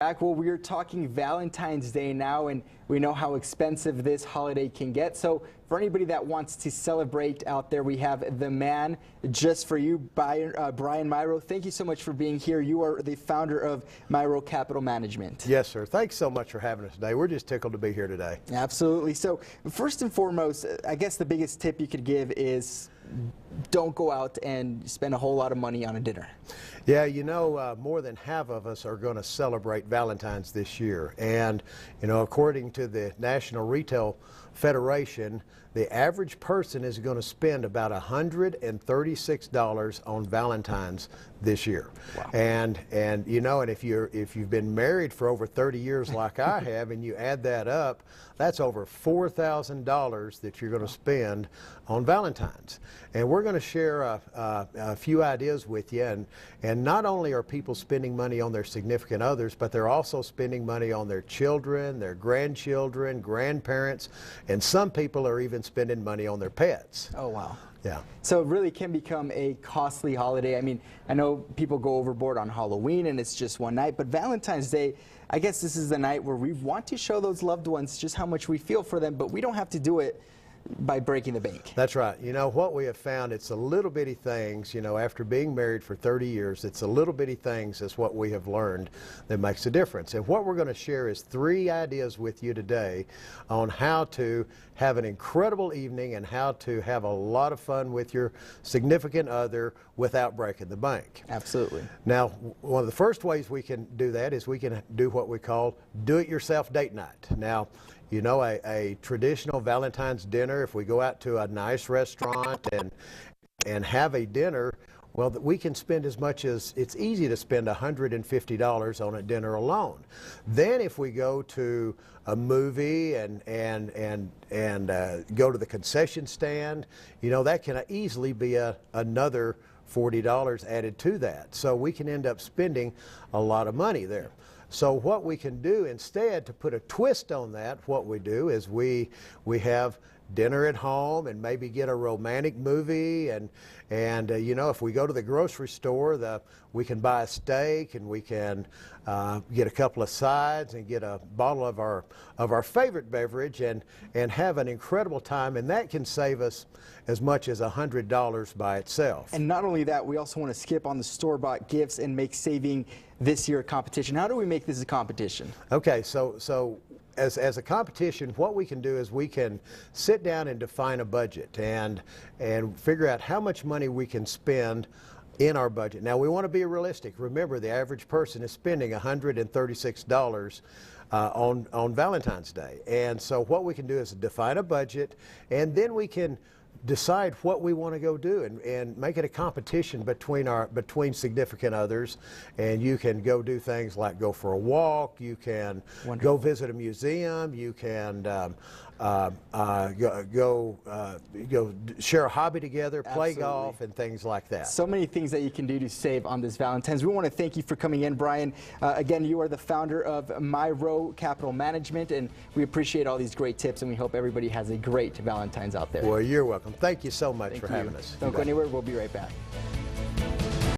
Back. Well, we are talking Valentine's Day now, and we know how expensive this holiday can get. So for anybody that wants to celebrate out there, we have the man just for you, Brian Mirau. Thank you so much for being here. You are the founder of Mirau Capital Management. Yes, sir. Thanks so much for having us today. We're just tickled to be here today. Absolutely. So first and foremost, I guess the biggest tip you could give is don't go out and spend a whole lot of money on a dinner. Yeah, you know, more than half of us are going to celebrate Valentine's this year. And, you know, according to the National Retail Federation, the average person is going to spend about $136 on Valentine's this year. Wow. And you know, and if you've been married for over 30 years like I have, and you add that up, that's over $4,000 that you're going to spend on Valentine's. And we're going to share a few ideas with you. And not only are people spending money on their significant others, but they're also spending money on their children, their grandchildren, grandparents, and some people are even spending money on their pets. Oh, wow. Yeah. So it really can become a costly holiday. I mean, I know people go overboard on Halloween and it's just one night, but Valentine's Day, I guess this is the night where we want to show those loved ones just how much we feel for them, but we don't have to do it by breaking the bank. That's right. You know, what we have found, it's the little bitty things, you know, after being married for 30 years, it's the little bitty things is what we have learned that makes a difference. And what we're going to share is 3 ideas with you today on how to have an incredible evening and how to have a lot of fun with your significant other without breaking the bank. Absolutely. Now, one of the first ways we can do that is we can do what we call do-it-yourself date night. Now, you know, a traditional Valentine's dinner, if we go out to a nice restaurant and have a dinner, well, we can spend as much as, it's easy to spend $150 on a dinner alone. Then if we go to a movie and go to the concession stand, you know, that can easily be another $40 added to that. So we can end up spending a lot of money there. So what we can do instead, to put a twist on that, what we do is we have dinner at home and maybe get a romantic movie, and you know, if we go to the grocery store, we can buy a steak and we can get a couple of sides and get a bottle of our favorite beverage and have an incredible time, and that can save us as much as $100 by itself. And not only that, we also want to skip on the store-bought gifts and make saving this year a competition. How do we make this a competition? Okay, so as a competition, what we can do is we can sit down and define a budget and figure out how much money we can spend in our budget. Now, we want to be realistic. Remember, the average person is spending $136 on Valentine's Day. And so what we can do is define a budget, and then we can decide what we want to go do and make it a competition between significant others. And you can go do things like go for a walk, you can go visit a museum, you can go share a hobby together, play golf, and things like that. So many things that you can do to save on this Valentine's. We want to thank you for coming in, Brian. Again, you are the founder of Mirau Capital Management, and we appreciate all these great tips, and we hope everybody has a great Valentine's out there. Well, you're welcome. Thank you so much for having us. Don't go anywhere. We'll be right back.